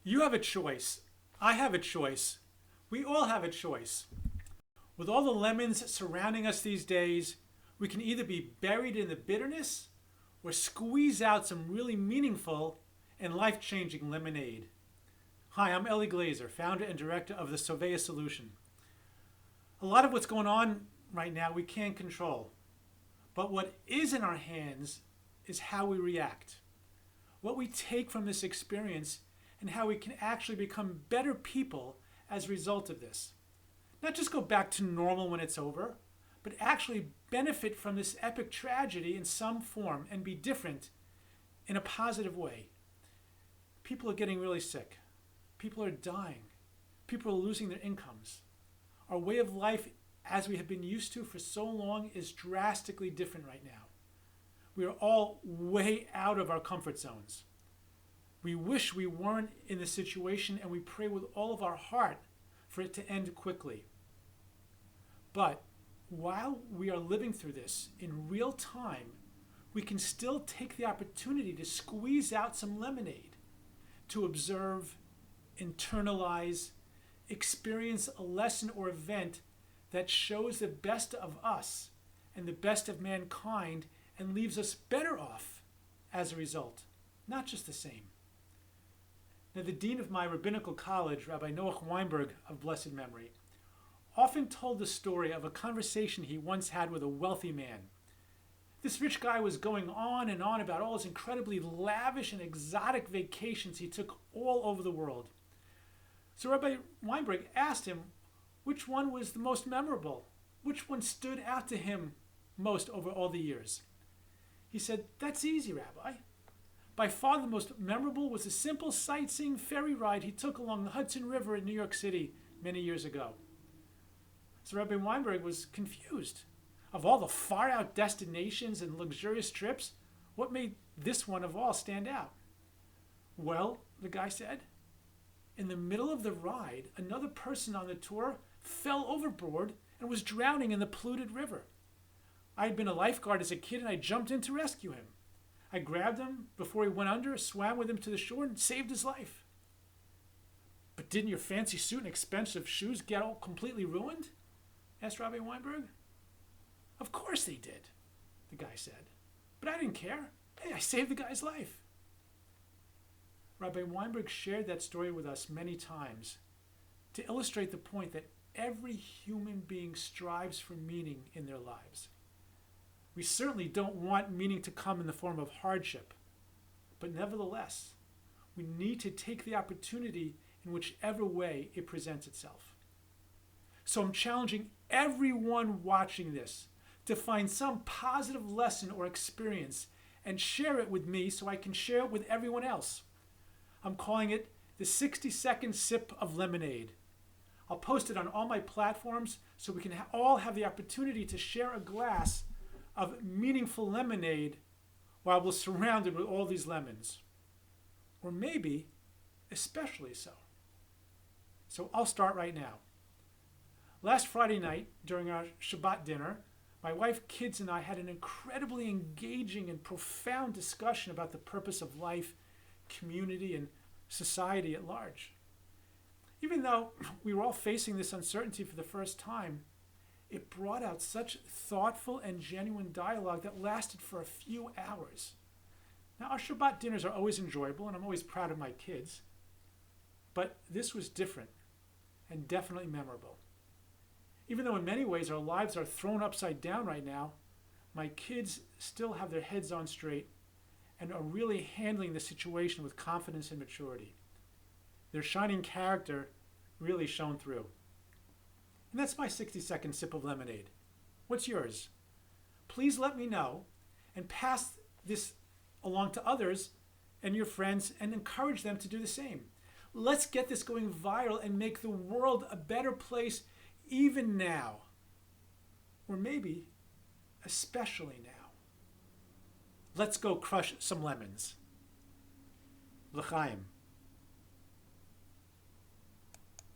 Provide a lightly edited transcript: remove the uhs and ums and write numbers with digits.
You have a choice. I have a choice. We all have a choice. With all the lemons surrounding us these days, we can either be buried in the bitterness or squeeze out some really meaningful and life-changing lemonade. Hi, I'm Eli Glazer, founder and director of the Sovea Solution. A lot of what's going on right now we can't control. But what is in our hands is how we react. What we take from this experience and how we can actually become better people as a result of this. Not just go back to normal when it's over, but actually benefit from this epic tragedy in some form and be different in a positive way. People are getting really sick. People are dying. People are losing their incomes. Our way of life, as we have been used to for so long, is drastically different right now. We are all way out of our comfort zones. We wish we weren't in this situation, and we pray with all of our heart for it to end quickly. But while we are living through this in real time, we can still take the opportunity to squeeze out some lemonade, to observe, internalize, experience a lesson or event that shows the best of us and the best of mankind and leaves us better off as a result, not just the same. Now, the dean of my rabbinical college, Rabbi Weinberg of blessed memory, often told the story of a conversation he once had with a wealthy man. This rich guy was going on and on about all his incredibly lavish and exotic vacations he took all over the world. So Rabbi Weinberg asked him which one was the most memorable, which one stood out to him most over all the years. He said, "That's easy, Rabbi. By far the most memorable was a simple sightseeing ferry ride he took along the Hudson River in New York City many years ago." So Rabbi Weinberg was confused. Of all the far-out destinations and luxurious trips, what made this one of all stand out? "Well," the guy said, "in the middle of the ride, another person on the tour fell overboard and was drowning in the polluted river. I had been a lifeguard as a kid and I jumped in to rescue him. I grabbed him before he went under, swam with him to the shore, and saved his life." "But didn't your fancy suit and expensive shoes get all completely ruined?" asked Rabbi Weinberg. "Of course they did," the guy said. "But I didn't care. Hey, I saved the guy's life." Rabbi Weinberg shared that story with us many times to illustrate the point that every human being strives for meaning in their lives. We certainly don't want meaning to come in the form of hardship, but nevertheless, we need to take the opportunity in whichever way it presents itself. So I'm challenging everyone watching this to find some positive lesson or experience and share it with me so I can share it with everyone else. I'm calling it the 60-second sip of lemonade. I'll post it on all my platforms so we can all have the opportunity to share a glass of meaningful lemonade while we're surrounded with all these lemons. Or maybe especially so. So I'll start right now. Last Friday night, during our Shabbat dinner, my wife, kids, and I had an incredibly engaging and profound discussion about the purpose of life, community, and society at large. Even though we were all facing this uncertainty for the first time, it brought out such thoughtful and genuine dialogue that lasted for a few hours. Now, our Shabbat dinners are always enjoyable, and I'm always proud of my kids. But this was different and definitely memorable. Even though in many ways our lives are thrown upside down right now, my kids still have their heads on straight and are really handling the situation with confidence and maturity. Their shining character really shone through. And that's my 60-second sip of lemonade. What's yours? Please let me know and pass this along to others and your friends and encourage them to do the same. Let's get this going viral and make the world a better place even now. Or maybe especially now. Let's go crush some lemons. L'chaim.